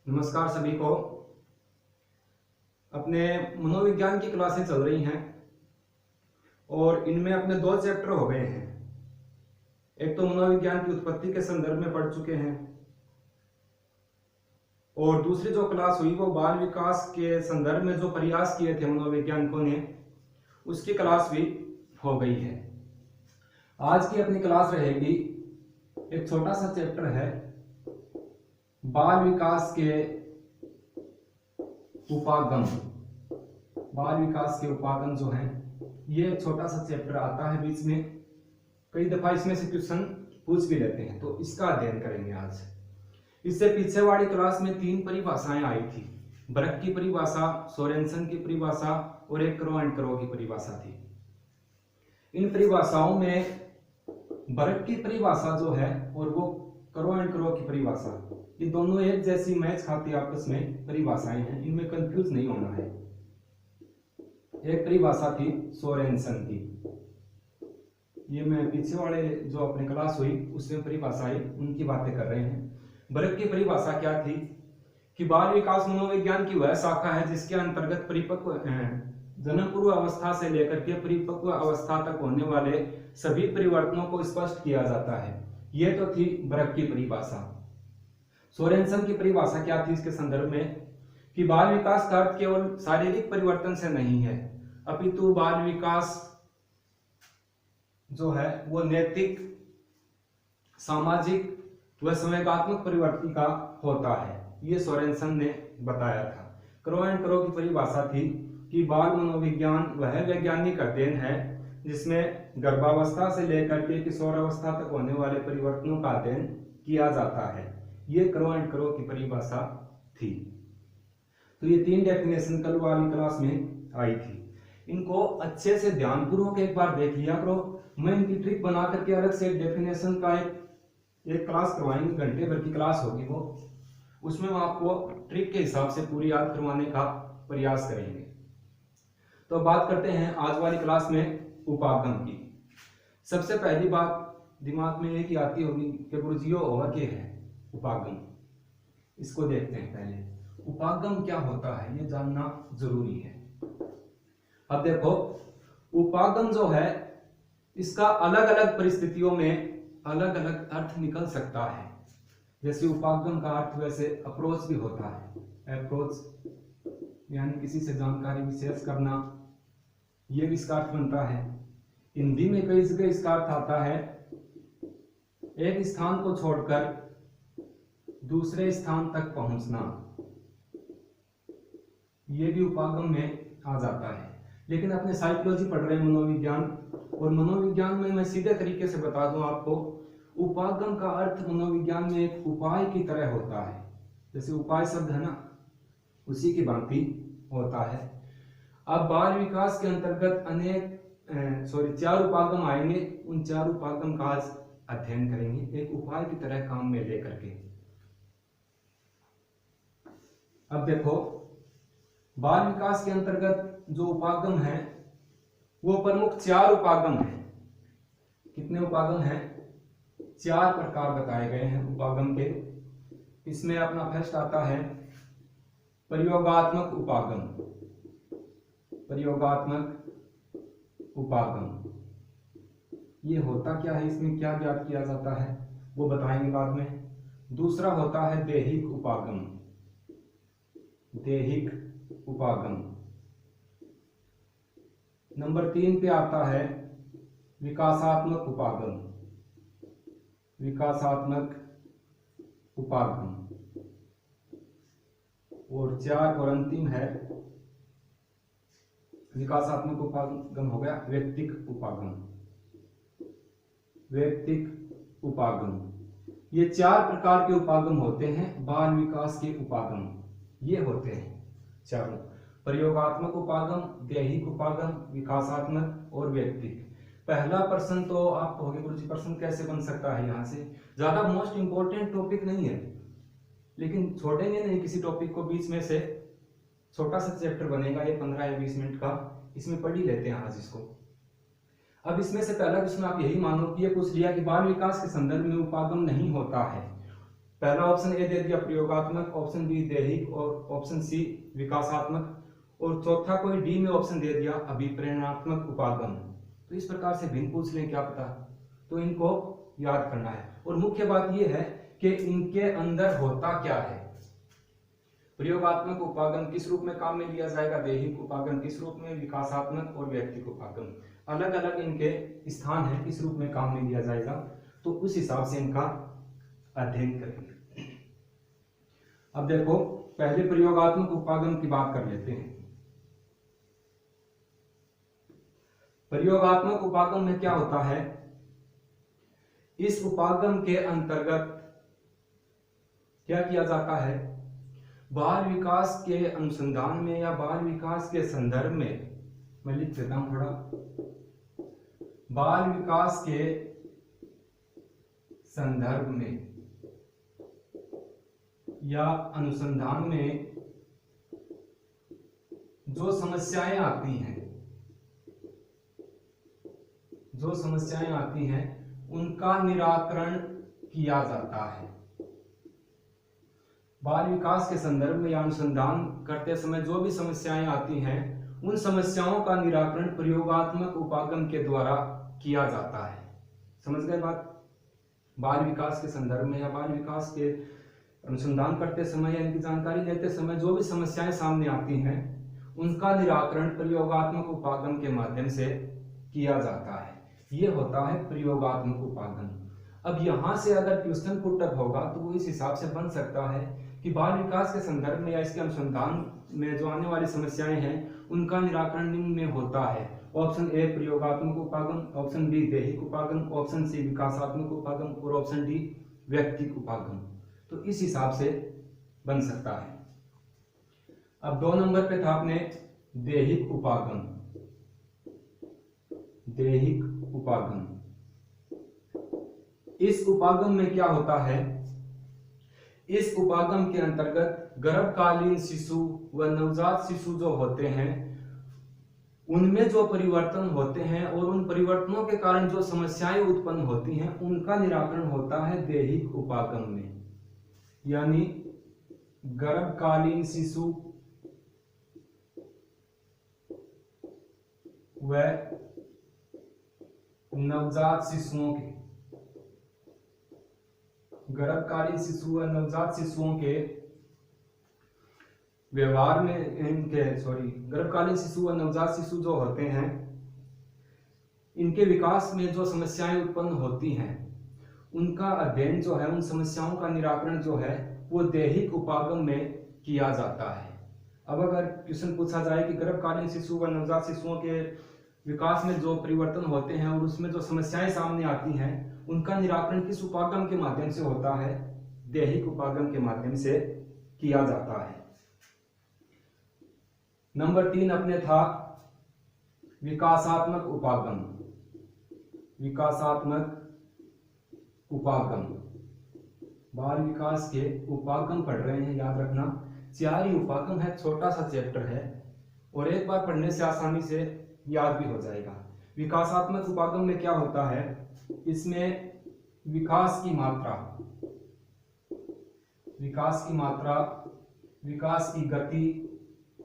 नमस्कार सभी को। अपने मनोविज्ञान की क्लासें चल रही हैं और इनमें अपने दो चैप्टर हो गए हैं। एक तो मनोविज्ञान की उत्पत्ति के संदर्भ में पढ़ चुके हैं और दूसरी जो क्लास हुई वो बाल विकास के संदर्भ में जो प्रयास किए थे मनोवैज्ञानिकों ने उसकी क्लास भी हो गई है। आज की अपनी क्लास रहेगी, एक छोटा सा चैप्टर है बाल विकास के उपागम। बाल विकास के उपागम जो है ये एक छोटा सा चैप्टर आता है बीच में, कई दफा इसमें से क्वेश्चन पूछ भी लेते हैं, तो इसका अध्ययन करेंगे आज। इससे पीछे वाली क्लास में 3 परिभाषाएं आई थी। बरक की परिभाषा, सोरेनसन की परिभाषा और एक क्रो एंड क्रो की परिभाषा थी। इन परिभाषाओं में बरक की परिभाषा जो है और वो क्रो एंड क्रो की परिभाषा, ये दोनों एक जैसी मैच खाती आपस में परिभाषाएं हैं, इनमें कंफ्यूज नहीं होना है। एक परिभाषा थी सोरेनसन की, ये मैं पीछे वाले जो अपनी क्लास हुई उसमें परिभाषाएं उनकी बातें कर रहे हैं। बरक की परिभाषा क्या थी कि बाल विकास मनोविज्ञान की वह शाखा है जिसके अंतर्गत परिपक्व जन्म पूर्व अवस्था से लेकर के परिपक्व अवस्था तक होने वाले सभी परिवर्तनों को स्पष्ट किया जाता है। यह तो थी बरक की परिभाषा। सोरेनसन की परिभाषा क्या थी इसके संदर्भ में कि बाल विकास का अर्थ केवल शारीरिक परिवर्तन से नहीं है, अपितु बाल विकास जो है वो नैतिक, सामाजिक व संवेगात्मक परिवर्तन का होता है। ये सोरेनसन ने बताया था। क्रो एंड क्रो की परिभाषा थी कि बाल मनोविज्ञान वह वैज्ञानिक अध्ययन है जिसमें गर्भावस्था से लेकर के किशोरावस्था तक होने वाले परिवर्तनों का अध्ययन किया जाता है। ये क्रो एंड क्रो की परिभाषा थी। तो ये 3 डेफिनेशन कल वाली क्लास में आई थी। इनको अच्छे से ध्यानपूर्वक एक बार देख लिया करो। मैं इनकी ट्रिक बना करके अलग से डेफिनेशन का एक क्लास करवाएंगे, घंटे भर की क्लास होगी वो, उसमें हम आपको ट्रिक के हिसाब से पूरी याद करवाने का प्रयास करेंगे। तो बात करते हैं आज वाली क्लास में उपागम की। सबसे पहली बात दिमाग में एक ही आती होगी कि गुरुजियो और के है उपागम। इसको देखते हैं पहले, उपागम क्या होता है ये जानना जरूरी है। अब देखो, उपागम जो है इसका अलग अलग परिस्थितियों में अलग अलग अर्थ निकल सकता है। जैसे उपागम का अर्थ वैसे अप्रोच भी होता है। अप्रोच यानी किसी से जानकारी विशेष करना, ये भी इसका अर्थ बनता है। हिंदी में कई जगह इसका अर्थ आता है एक स्थान को छोड़कर दूसरे स्थान तक पहुंचना, ये भी उपागम में आ जाता है। लेकिन अपने साइकोलॉजी पढ़ रहे हैं मनोविज्ञान, और मनोविज्ञान में मैं सीधे तरीके से बता दूं आपको, उपागम का अर्थ मनोविज्ञान में एक उपाय की तरह होता है। जैसे उपाय शब्द है ना, उसी की भांति होता है। अब बाल विकास के अंतर्गत 4 उपागम आएंगे। उन 4 उपागम का आज अध्ययन करेंगे एक उपाय की तरह काम में लेकर के। अब देखो, बाल विकास के अंतर्गत जो उपागम है वो प्रमुख 4 उपागम है। कितने उपागम हैं? 4 प्रकार बताए गए हैं उपागम के। इसमें अपना फर्स्ट आता है प्रयोगात्मक उपागम। प्रयोगात्मक उपागम ये होता क्या है, इसमें क्या ज्ञात किया जाता है वो बताएंगे बाद में। दूसरा होता है दैहिक उपागम। दैहिक उपागम। नंबर 3 पे आता है विकासात्मक उपागम। विकासात्मक उपागम। और 4 और अंतिम है, विकासात्मक उपागम हो गया व्यक्तिक उपागम। व्यक्तिक उपागम। ये 4 प्रकार के उपागम होते हैं बाल विकास के उपागम। ये होते हैं चारों, प्रयोगात्मक उपागम, दैहिक उपागम, विकासात्मक और व्यक्तिक। पहला प्रश्न तो आप कहोगे गुरुजी प्रश्न कैसे बन सकता है, यहाँ से ज्यादा मोस्ट इंपोर्टेंट टॉपिक नहीं है, लेकिन छोड़ेंगे नहीं किसी टॉपिक को, बीच में से छोटा सा चैप्टर बनेगा, ये 15 या 20 मिनट का, इसमें पढ़ ही लेते हैं आज इसको। अब इसमें से पहला क्वेश्चन आप यही मानो कि ये पूछ लिया कि बाल विकास के संदर्भ में उपागम नहीं होता है, पहला ऑप्शन ए दे दिया प्रयोगात्मक, ऑप्शन बी दैहिक और ऑप्शन सी विकासात्मक, और चौथा कोई डी में ऑप्शन दे दिया अभिप्रेरणात्मक उपागम। तो इस प्रकार से भिन्न पूछ लें क्या पता, तो इनको याद करना है। और मुख्य बात यह है कि इनके अंदर होता क्या है। प्रयोगात्मक उपागम किस रूप में काम में लिया जाएगा, दैहिक उपागम किस रूप में, विकासात्मक और व्यक्तिक उपागम अलग अलग इनके स्थान है, किस रूप में काम में लिया जाएगा, तो उस हिसाब से इनका अध्ययन करेंगे। अब देखो पहले प्रयोगात्मक उपागम की बात कर लेते हैं। प्रयोगात्मक उपागम में क्या होता है, इस उपागम के अंतर्गत क्या किया जाता है, बाल विकास के अनुसंधान में या बाल विकास के संदर्भ में, मैं लिख देता हूं थोड़ा, बाल विकास के संदर्भ में या अनुसंधान में जो समस्याएं आती हैं, जो समस्याएं आती हैं उनका निराकरण किया जाता है। बाल विकास के संदर्भ में या अनुसंधान करते समय जो भी समस्याएं आती हैं उन समस्याओं का निराकरण प्रयोगात्मक उपागम के द्वारा किया जाता है। समझ गए बात। बाल विकास के संदर्भ में या बाल विकास के अनुसंधान करते समय या इनकी जानकारी लेते समय जो भी समस्याएं सामने आती हैं उनका निराकरण प्रयोगात्मक उपागम के माध्यम से किया जाता है। ये होता है प्रयोगात्मक उपागम। अब यहाँ से अगर क्वेश्चन पुटअप होगा तो वो इस हिसाब से बन सकता है कि बाल विकास के संदर्भ में या इसके अनुसंधान में जो आने वाली समस्याएं हैं उनका निराकरण निम्न में होता है। ऑप्शन ए प्रयोगात्मक उपागम, ऑप्शन बी दैहिक उपागम, ऑप्शन सी विकासात्मक उपागम और ऑप्शन डी व्यक्तिक उपागम। तो इस हिसाब से बन सकता है। अब 2 नंबर पे था अपने दैहिक उपागम। दैहिक उपागम, इस उपागम में क्या होता है, इस उपागम के अंतर्गत गर्भकालीन शिशु व नवजात शिशु जो होते हैं उनमें जो परिवर्तन होते हैं और उन परिवर्तनों के कारण जो समस्याएं उत्पन्न होती हैं उनका निराकरण होता है दैहिक उपागम में। यानी गर्भकालीन शिशु व नवजात शिशुओं के, गर्भकालीन शिशु व नवजात शिशुओं के व्यवहार में गर्भकालीन शिशु व नवजात शिशु जो होते हैं इनके विकास में जो समस्याएं उत्पन्न होती हैं उनका अध्ययन जो है, उन समस्याओं का निराकरण जो है वो दैहिक उपागम में किया जाता है। अब अगर क्वेश्चन पूछा जाए कि गर्भकालीन शिशु व नवजात शिशुओं के विकास में जो परिवर्तन होते हैं और उसमें जो समस्याएं सामने आती हैं उनका निराकरण किस उपागम के माध्यम से होता है, दैहिक उपागम के माध्यम से किया जाता है। नंबर 3 अपने था विकासात्मक उपागम। विकासात्मक उपागम, बाल विकास के उपागम पढ़ रहे हैं, याद रखना 4 ही उपागम है, छोटा सा चैप्टर है और एक बार पढ़ने से आसानी से याद भी हो जाएगा। विकासात्मक उपागम में क्या होता है, इसमें विकास की मात्रा, विकास की मात्रा, विकास की गति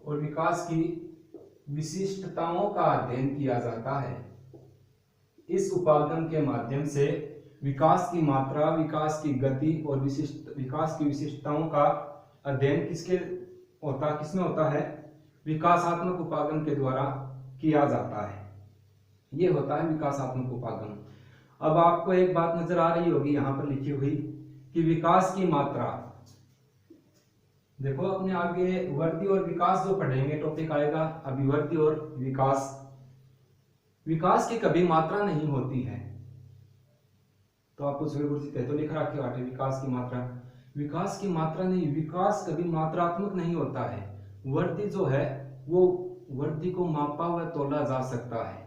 और विकास की विशिष्टताओं का अध्ययन किया जाता है। इस उपागम के माध्यम से विकास की मात्रा, विकास की गति और विकास की विशिष्टताओं का अध्ययन किसमें होता है, विकासात्मक उपागम के द्वारा किया जाता है। यह होता है विकासात्मक उपागम। अब आपको एक बात नजर आ रही होगी यहां पर लिखी हुई कि विकास की मात्रा, देखो अपने आगे वृद्धि और विकास जो पढ़ेंगे टॉपिक आएगा, अभिवृद्धि और विकास। विकास की कभी मात्रा नहीं होती है, तो आपको सूर्य तो लिख रखा है विकास की मात्रा, विकास की मात्रा नहीं, विकास कभी मात्रात्मक नहीं होता है। वृद्धि जो है वो वृद्धि को मापा हुआ तोला जा सकता है।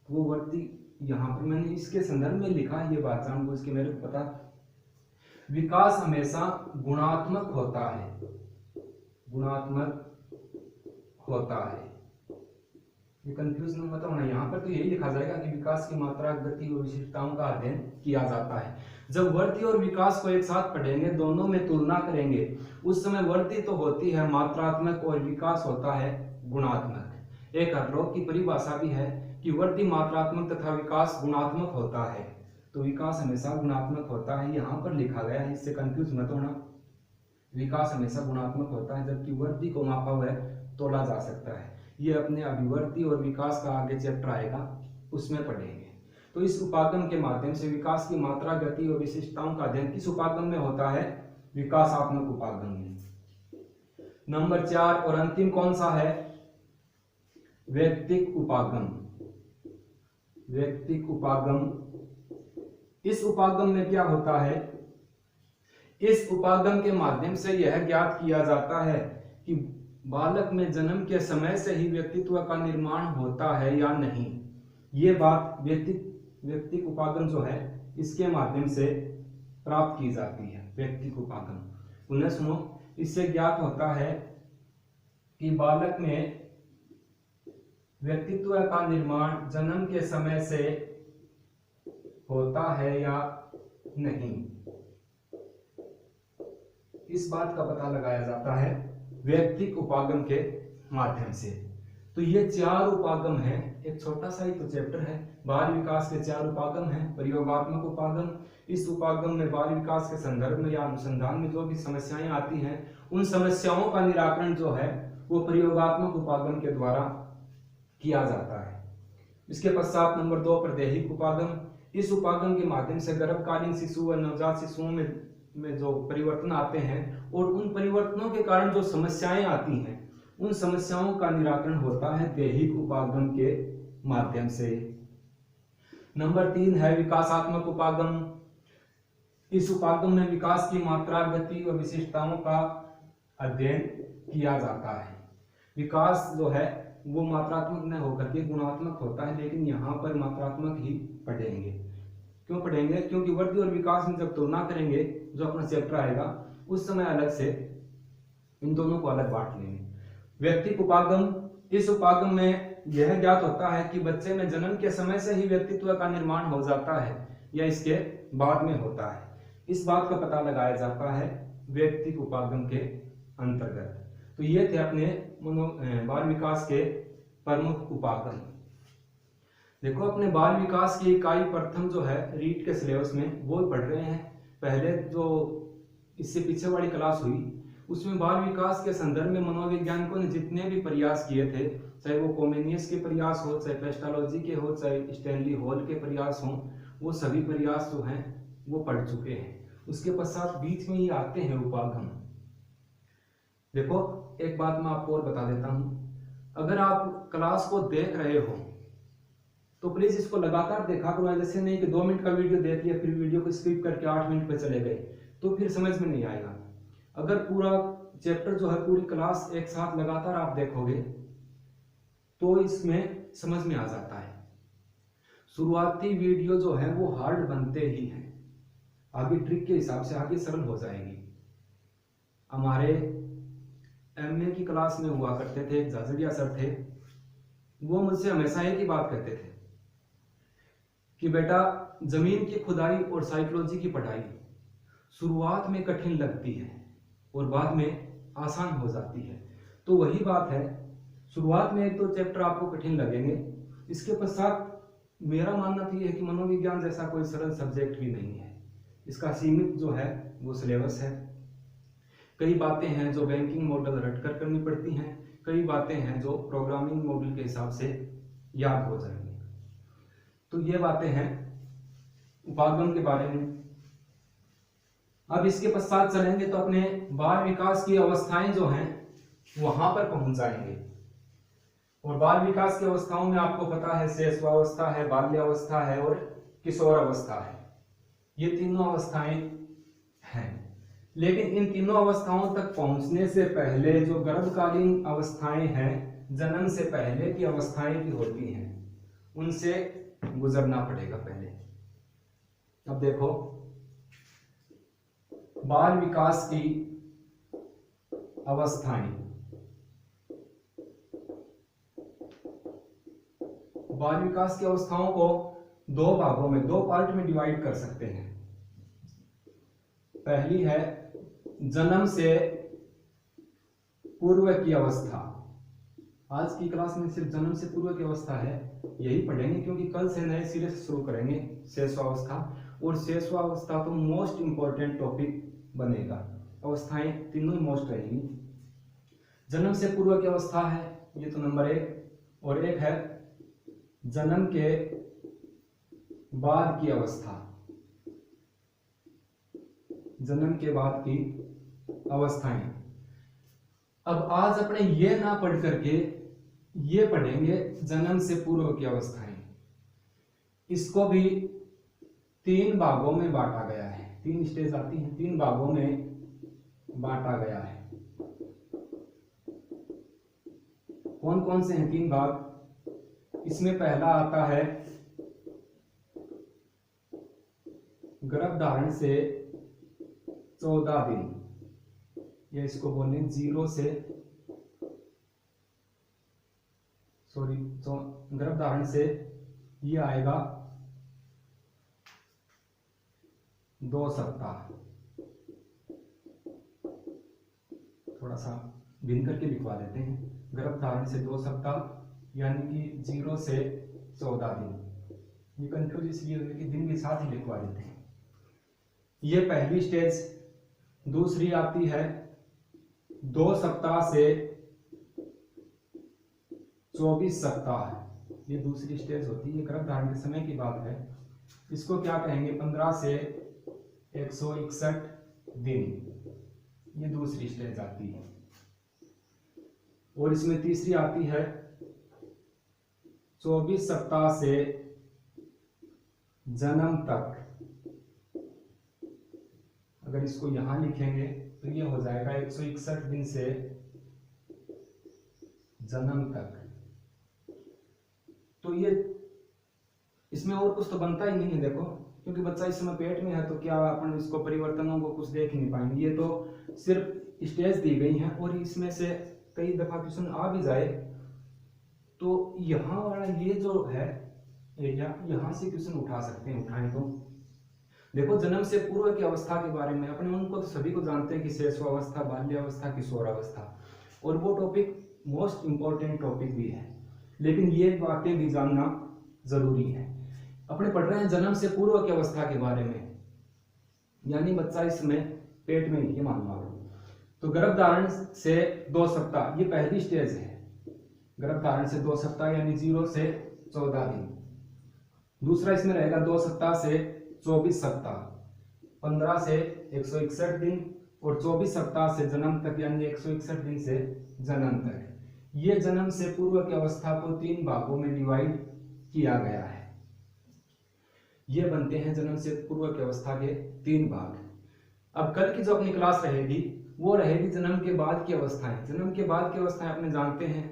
वो वृद्धि यहाँ पर मैंने इसके संदर्भ में लिखा है, ये बात जानबूझ के मेरे को पता। विकास हमेशा गुणात्मक होता है, गुणात्मक होता है। ये कंफ्यूज मत होना, यहाँ पर तो यही लिखा जाएगा कि विकास की मात्रा, गति और विशिष्टताओं का अध्ययन किया जाता है। जब वृद्धि और विकास को एक साथ पढ़ेंगे, दोनों में तुलना करेंगे, उस समय वृद्धि तो होती है मात्रात्मक और विकास होता है गुणात्मक। एक हरलोग की परिभाषा भी है कि वृद्धि मात्रात्मक तथा विकास गुणात्मक होता है। तो विकास हमेशा गुणात्मक होता है, यहाँ पर लिखा गया है, इससे कंफ्यूज मत होना। विकास हमेशा गुणात्मक होता है, जबकि वृद्धि को मापा हुआ तोला जा सकता है। ये अपने अभिवृद्धि और विकास का आगे चैप्टर आएगा, उसमें पढ़ेंगे। तो इस उपागम के माध्यम से विकास की मात्रा, गति और विशिष्टताओं का अध्ययन किस उपागम में होता है? विकासात्मक उपागम में। नंबर 4 और अंतिम कौन सा है? वैयक्तिक उपागम। वैयक्तिक उपागम, इस उपागम में क्या होता है? इस उपागम के माध्यम से यह ज्ञात किया जाता है कि बालक में जन्म के समय से ही व्यक्तित्व का निर्माण होता है या नहीं। ये बात व्यक्तिक उपागम जो है, इसके माध्यम से प्राप्त की जाती है। व्यक्तिक उपागम, पुनः सुनो, इससे ज्ञात होता है कि बालक में व्यक्तित्व का निर्माण जन्म के समय से होता है या नहीं। इस बात का पता लगाया जाता है वैयक्तिक उपागम के माध्यम से। तो ये 4 उपागम हैं, एक छोटा सा ही तो चैप्टर है। बाल विकास के 4 उपागम हैं। प्रयोगात्मक उपागम, इस उपागम में बाल विकास के संदर्भ में या अनुसंधान में जो भी समस्याएं आती हैं, उन समस्याओं का निराकरण जो है वो प्रयोगात्मक उपागम के द्वारा किया जाता है। इसके पश्चात नंबर 2 प्रदेहिक उपागम। इस उपागम के माध्यम से गर्भकालीन शिशु व नवजात शिशुओं में जो परिवर्तन आते हैं और उन परिवर्तनों के कारण जो समस्याएं आती हैं, उन समस्याओं का निराकरण होता है दैहिक उपागम के माध्यम से। नंबर 3 है विकासात्मक उपागम। इस उपागम में विकास की मात्रा, गति और विशिष्टताओं का अध्ययन किया जाता है। विकास जो है वो मात्रात्मक न होकर के गुणात्मक होता है, लेकिन यहाँ पर मात्रात्मक ही पढ़ेंगे। क्यों पढ़ेंगे? क्योंकि वृद्धि और विकास में जब तुलना करेंगे, जो अपना चैप्टर आएगा, उस समय अलग से इन दोनों को अलग बांट लेंगे। व्यक्तिक उपागम, इस उपागम में यह ज्ञात होता है कि बच्चे में जन्म के समय से ही व्यक्तित्व का निर्माण हो जाता है या इसके बाद में होता है। इस बात का पता लगाया जाता है व्यक्तिक उपागम के अंतर्गत। तो ये थे अपने बाल विकास के प्रमुख उपागम। देखो, अपने बाल विकास की इकाई प्रथम जो है रीट के सिलेबस में वो पढ़ रहे हैं। पहले जो इससे पीछे वाली क्लास हुई उसमें बाल विकास के संदर्भ में मनोवैज्ञानिकों ने जितने भी प्रयास किए थे, चाहे वो कोमेनियस के प्रयास हो, चाहे पेस्टालॉजी के हो, चाहे स्टैनली हॉल के प्रयास हो, वो सभी प्रयास जो हैं वो पढ़ चुके हैं। उसके पश्चात बीच में ही आते हैं उपागम। देखो, एक बात मैं आपको और बता देता हूं, अगर आप क्लास को देख रहे हो तो प्लीज इसको लगातार देखा करो। जैसे नहीं कि 2 मिनट का वीडियो देख लिया फिर वीडियो को स्किप करके 8 मिनट पे चले गए, तो फिर समझ में नहीं आएगा। अगर पूरा चैप्टर जो है, पूरी क्लास एक साथ लगातार आप देखोगे तो इसमें समझ में आ जाता है। शुरुआती वीडियो जो है वो हार्ड बनते ही हैं, आगे ट्रिक के हिसाब से आगे सरल हो जाएगी। हमारे एमए की क्लास में हुआ करते थे, एक जाजरिया सर थे, वो मुझसे हमेशा एक ही बात कहते थे कि बेटा, जमीन की खुदाई और साइकोलॉजी की पढ़ाई शुरुआत में कठिन लगती है और बाद में आसान हो जाती है। तो वही बात है, शुरुआत में 1-2 चैप्टर आपको कठिन लगेंगे, इसके पश्चात मेरा मानना तो ये है कि मनोविज्ञान जैसा कोई सरल सब्जेक्ट भी नहीं है। इसका सीमित जो है वो सिलेबस है। कई बातें हैं जो बैंकिंग मॉडल रटकर करनी पड़ती हैं, कई बातें हैं जो प्रोग्रामिंग मॉडल के हिसाब से याद हो जाएंगी। तो ये बातें हैं उपागम के बारे में। अब इसके पश्चात चलेंगे तो अपने बाल विकास की अवस्थाएं जो हैं वहां पर पहुंच जाएंगे। और बाल विकास की अवस्थाओं में आपको पता है शैशवावस्था है, बाल्यावस्था है और किशोर अवस्था है। ये तीनों अवस्थाएं हैं, लेकिन इन तीनों अवस्थाओं तक पहुंचने से पहले जो गर्भकालीन अवस्थाएं हैं, जन्म से पहले की अवस्थाएं भी होती हैं, उनसे गुजरना पड़ेगा पहले। अब देखो, बाल विकास की अवस्थाएं, बाल विकास की अवस्थाओं को 2 भागों में, 2 पार्ट में डिवाइड कर सकते हैं। पहली है जन्म से पूर्व की अवस्था। आज की क्लास में सिर्फ जन्म से पूर्व की अवस्था है यही पढ़ेंगे, क्योंकि कल से नए सिरे से शुरू करेंगे शेषवावस्था, और शेषवावस्था तो मोस्ट इंपॉर्टेंट टॉपिक बनेगा। अवस्थाएं तीनों ही मोस्ट रहेंगी। जन्म से पूर्व की अवस्था है ये तो नंबर 1, और एक है जन्म के बाद की अवस्था। जन्म के बाद की अवस्थाएं। अब आज अपने ये ना पढ़ करके ये पढ़ेंगे जन्म से पूर्व की अवस्थाएं। इसको भी 3 भागों में बांटा गया है। 3 स्टेज आती हैं, 3 भागों में बांटा गया है। कौन कौन से हैं 3 भाग? इसमें पहला आता है गर्भधारण से 14 दिन, या इसको बोलें 0 से गर्भधारण से ये आएगा 2 सप्ताह। थोड़ा सा भिन्न करके लिखवा देते हैं। गर्भधारण से 2 सप्ताह यानी कि 0 से 14 दिन। ये कंफ्यूज इसलिए हो कि दिन के साथ ही लिखवा देते हैं। ये पहली स्टेज। दूसरी आती है 2 सप्ताह से 24 सप्ताह। ये दूसरी स्टेज होती है, गर्भधारण के समय की बात है। इसको क्या कहेंगे? 15 से 161 दिन। ये दूसरी स्टेज आती है। और इसमें तीसरी आती है 24 सप्ताह से जन्म तक। अगर इसको यहां लिखेंगे तो ये हो जाएगा 161 दिन से जन्म तक। तो ये इसमें और कुछ तो बनता ही नहीं है, देखो, क्योंकि बच्चा इस समय पेट में है तो क्या अपन इसको परिवर्तनों को कुछ देख नहीं पाएंगे। ये तो सिर्फ स्टेज दी गई हैं, और इसमें से कई दफा क्वेश्चन आ भी जाए तो यहाँ वाला ये जो है एरिया, यहाँ से क्वेश्चन उठा सकते हैं, उठाएं तो। देखो, जन्म से पूर्व की अवस्था के बारे में अपने उनको तो सभी को जानते हैं कि शेषवावस्था, बाल्यावस्था, किशोरावस्था, और वो टॉपिक मोस्ट इंपॉर्टेंट टॉपिक भी है, लेकिन ये बातें भी जानना जरूरी है। अपने पढ़ रहे हैं जन्म से पूर्व की अवस्था के बारे में, यानी बच्चा इसमें पेट में ही मान लो। तो गर्भधारण से 2 सप्ताह ये पहली स्टेज है। गर्भधारण से 2 सप्ताह यानी 0 से 14 दिन। दूसरा इसमें रहेगा 2 सप्ताह से 24 सप्ताह, 15 से 161 दिन, और 24 सप्ताह से जन्म तक यानी 161 दिन से जन्म तक। ये जन्म से पूर्व की अवस्था को 3 भागों में डिवाइड किया गया है। ये बनते हैं जन्म से पूर्व की अवस्था के 3 भाग। अब कल की जो अपनी क्लास रहेगी वो रहेगी जन्म के बाद की अवस्थाएं। जन्म के बाद की अवस्थाएं अपने जानते हैं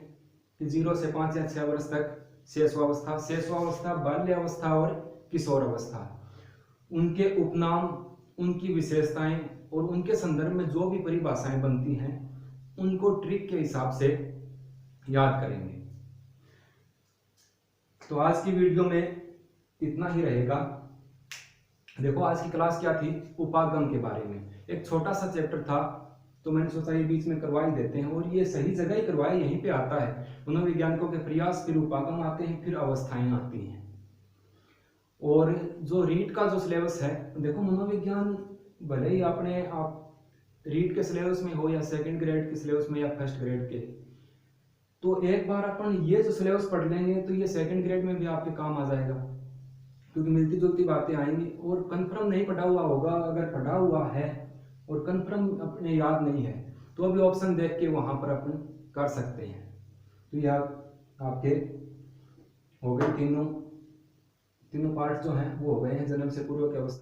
कि 0 से 5 या 6 वर्ष तक शेषवावस्था, शेषवावस्था, बाल्यावस्था और किशोरावस्था। उनके उपनाम, उनकी विशेषताएं और उनके संदर्भ में जो भी परिभाषाएं बनती हैं उनको ट्रिक के हिसाब से याद करेंगे। तो आज की वीडियो में इतना ही रहेगा। देखो, आज की क्लास क्या थी? उपागम के बारे में। एक छोटा सा चैप्टर था तो मैंने सोचा ये बीच में करवा ही देते हैं, और ये सही जगह ही करवाया, यहीं पे आता है। मनोवैज्ञानिकों के प्रयास, फिर उपागम आते हैं, फिर अवस्थाएं आती हैं। और जो रीट का जो सिलेबस है, देखो, मनोविज्ञान भले ही अपने आप रीट के सिलेबस में हो या सेकंड ग्रेड के सिलेबस में या फर्स्ट ग्रेड के, तो एक बार अपन ये जो सिलेबस पढ़ लेंगे तो ये सेकंड ग्रेड में भी आपके काम आ जाएगा, क्योंकि मिलती जुलती बातें आएंगी। और कंफर्म नहीं पढ़ा हुआ होगा, अगर पढ़ा हुआ है और कंफर्म अपने याद नहीं है तो अभी ऑप्शन देख के वहां पर अपन कर सकते हैं। तो यह आपके हो गए तीनों पार्ट जो हैं वो हो गए हैं जन्म से पूर्व की अवस्था।